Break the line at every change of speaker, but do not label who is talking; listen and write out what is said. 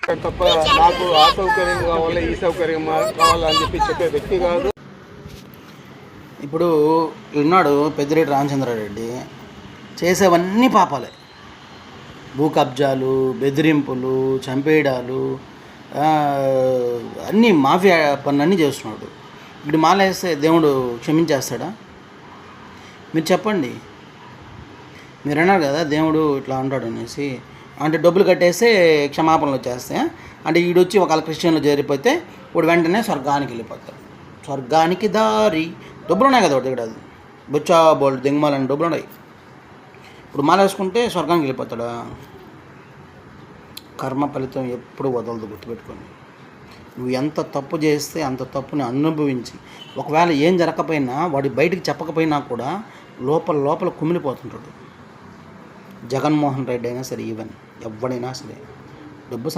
తప్ప నాకు ఆ సౌకర్యం కావాలి ఈ సౌకర్యం కావాలని చెప్పే వ్యక్తి కాదు.
ఇప్పుడు ఉన్నాడు పెద్దిరెడ్డి రామచంద్రారెడ్డి, చేసేవన్నీ పాపాలే. భూ కబ్జాలు, బెదిరింపులు, చంపేయడాలు, అన్నీ మాఫియా పనులన్నీ చేస్తున్నాడు. ఇప్పుడు మాలేస్తే దేవుడు క్షమించేస్తాడా? మీరు చెప్పండి. మీరు అన్నారు కదా దేవుడు ఇట్లా అంటాడు అనేసి. అంటే డబ్బులు కట్టేస్తే క్షమాపణలు వచ్చేస్తాయి. అంటే వీడొచ్చి ఒకవేళ క్రిస్టియన్లో చేరిపోతే ఇప్పుడు వెంటనే స్వర్గానికి వెళ్ళిపోతాడు. స్వర్గానికి దారి డబ్బులు ఉన్నాయి కదా ఒకటి దగ్గర, అది బొచ్చా బోల్డ్ దింగమాలని డబ్బులు ఉన్నాయి. ఇప్పుడు మాల వేసుకుంటే స్వర్గానికి వెళ్ళిపోతాడా? కర్మ ఫలితం ఎప్పుడు వదలదు, గుర్తుపెట్టుకోండి. నువ్వు ఎంత తప్పు చేస్తే అంత తప్పుని అనుభవించి, ఒకవేళ ఏం జరగకపోయినా వాడి బయటికి చెప్పకపోయినా కూడా లోపల లోపల కుమిలిపోతుంటాడు. జగన్మోహన్ రెడ్డి అయినా సరే, ఈవెన్ ఎవడైనా సరే డబ్బు